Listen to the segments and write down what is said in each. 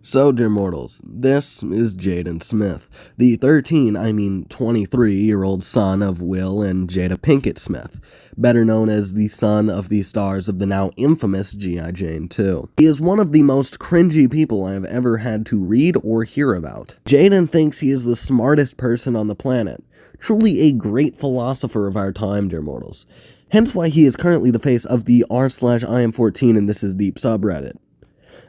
So, dear mortals, this is Jaden Smith, the 23-year-old son of Will and Jada Pinkett Smith, better known as the son of the stars of the now infamous G.I. Jane 2. He is one of the most cringy people I have ever had to read or hear about. Jaden thinks he is the smartest person on the planet, truly a great philosopher of our time, dear mortals. Hence why he is currently the face of the r/Iam14 and This Is Deep subreddit.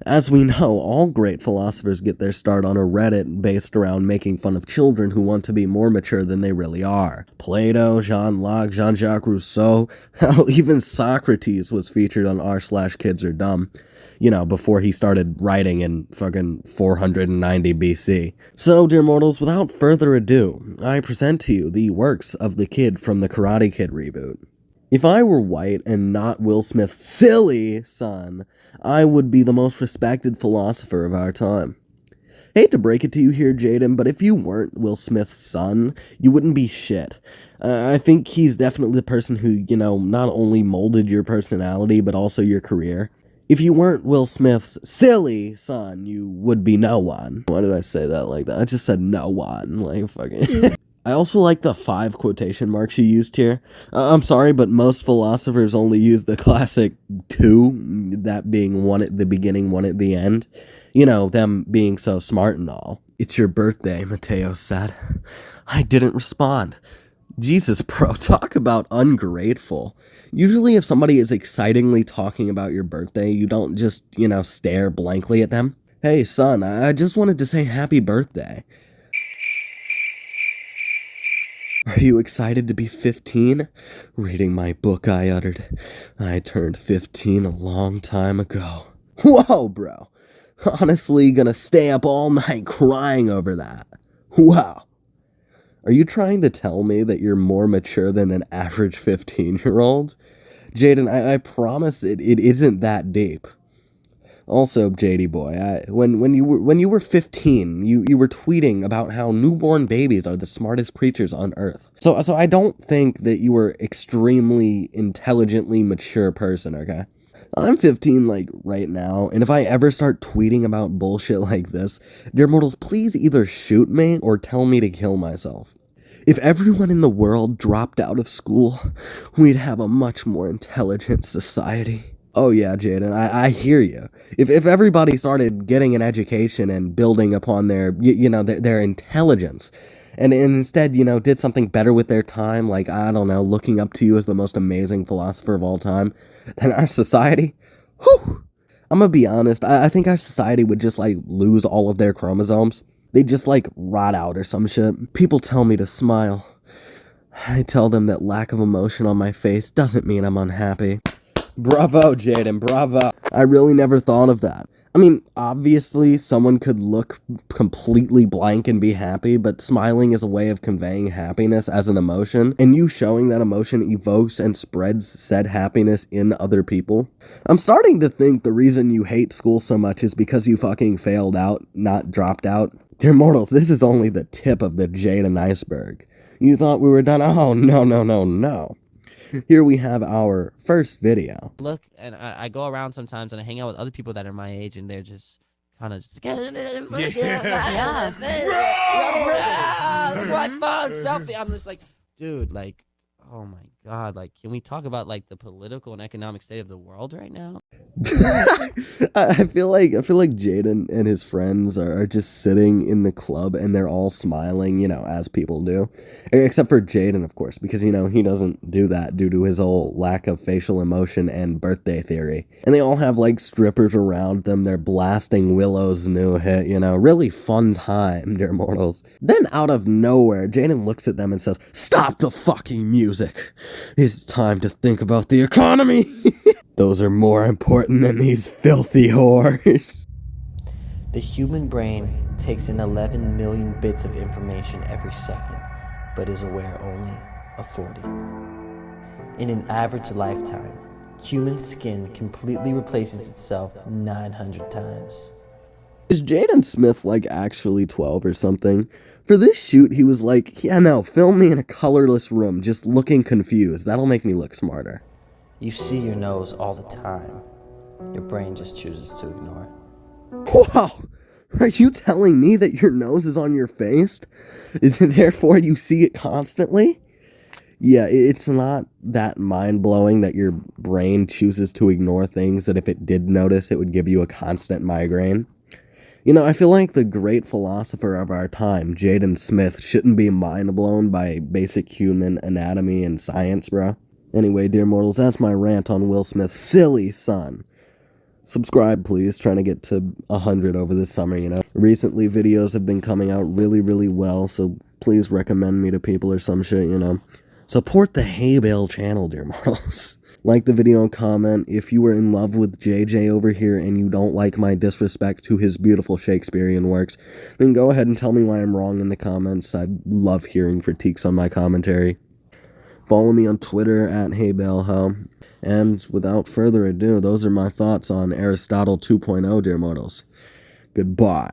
As we know, all great philosophers get their start on a Reddit based around making fun of children who want to be more mature than they really are. Plato, Jean Locke, Jean-Jacques Rousseau, hell, even Socrates was featured on r/kidsardumb, before he started writing in fucking 490 BC. So, dear mortals, without further ado, I present to you the works of the kid from the Karate Kid reboot. If I were white and not Will Smith's silly son, I would be the most respected philosopher of our time. Hate to break it to you here, Jaden, but if you weren't Will Smith's son, you wouldn't be shit. I think he's definitely the person who, not only molded your personality, but also your career. If you weren't Will Smith's silly son, you would be no one. Why did I say that like that? I just said no one, like fucking... I also like the 5 quotation marks you used here. I'm sorry, but most philosophers only use the classic 2, that being 1 at the beginning, 1 at the end. Them being so smart and all. It's your birthday, Mateo said. I didn't respond. Jesus, bro, talk about ungrateful. Usually if somebody is excitingly talking about your birthday, you don't just, stare blankly at them. Hey, son, I just wanted to say happy birthday. Are you excited to be 15? Reading my book, I uttered. I turned 15 a long time ago. Whoa, bro. Honestly, gonna stay up all night crying over that. Wow. Are you trying to tell me that you're more mature than an average 15-year-old? Jaden, I promise it isn't that deep. Also, JD boy, when you were 15, you were tweeting about how newborn babies are the smartest creatures on Earth. So I don't think that you were extremely intelligently mature person, okay? I'm 15 right now, and if I ever start tweeting about bullshit like this, dear mortals, please either shoot me or tell me to kill myself. If everyone in the world dropped out of school, we'd have a much more intelligent society. Oh yeah, Jaden, I hear you. If everybody started getting an education and building upon their, their intelligence, and instead, did something better with their time, like, I don't know, looking up to you as the most amazing philosopher of all time, then our society, whew, I'm gonna be honest, I think our society would just, lose all of their chromosomes. They'd just, rot out or some shit. People tell me to smile. I tell them that lack of emotion on my face doesn't mean I'm unhappy. Bravo, Jaden, bravo. I really never thought of that. I mean, obviously, someone could look completely blank and be happy, but smiling is a way of conveying happiness as an emotion, and you showing that emotion evokes and spreads said happiness in other people. I'm starting to think the reason you hate school so much is because you fucking failed out, not dropped out. Dear mortals, this is only the tip of the Jaden iceberg. You thought we were done? Oh, no. Here we have our first video. Look, and I go around sometimes and I hang out with other people that are my age, and they're just kind of just selfie. I'm just like, dude, oh my god, can we talk about the political and economic state of the world right now? I feel like Jaden and his friends are just sitting in the club and they're all smiling, as people do. Except for Jaden, of course, because, he doesn't do that due to his whole lack of facial emotion and birthday theory. And they all have, strippers around them. They're blasting Willow's new hit, really fun time, dear mortals. Then out of nowhere, Jaden looks at them and says, "Stop the fucking music. It's time to think about the economy." Those are more important than these filthy whores. The human brain takes in 11 million bits of information every second, but is aware only of 40. In an average lifetime, human skin completely replaces itself 900 times. Is Jaden Smith actually 12 or something? For this shoot, he was like, yeah, no, film me in a colorless room, just looking confused. That'll make me look smarter. You see your nose all the time. Your brain just chooses to ignore it. Wow! Are you telling me that your nose is on your face? Therefore, you see it constantly? Yeah, it's not that mind-blowing that your brain chooses to ignore things that if it did notice, it would give you a constant migraine. You know, I feel like the great philosopher of our time, Jaden Smith, shouldn't be mind-blown by basic human anatomy and science, bro. Anyway, dear mortals, that's my rant on Will Smith's silly son. Subscribe, please. Trying to get to 100 over this summer, you know. Recently, videos have been coming out really, really well, so please recommend me to people or some shit, you know. Support the Hay Bale channel, dear mortals. Like the video and comment. If you were in love with JJ over here and you don't like my disrespect to his beautiful Shakespearean works, then go ahead and tell me why I'm wrong in the comments. I love hearing critiques on my commentary. Follow me on Twitter at HeyBaleHo. And without further ado, those are my thoughts on Aristotle 2.0, dear mortals. Goodbye.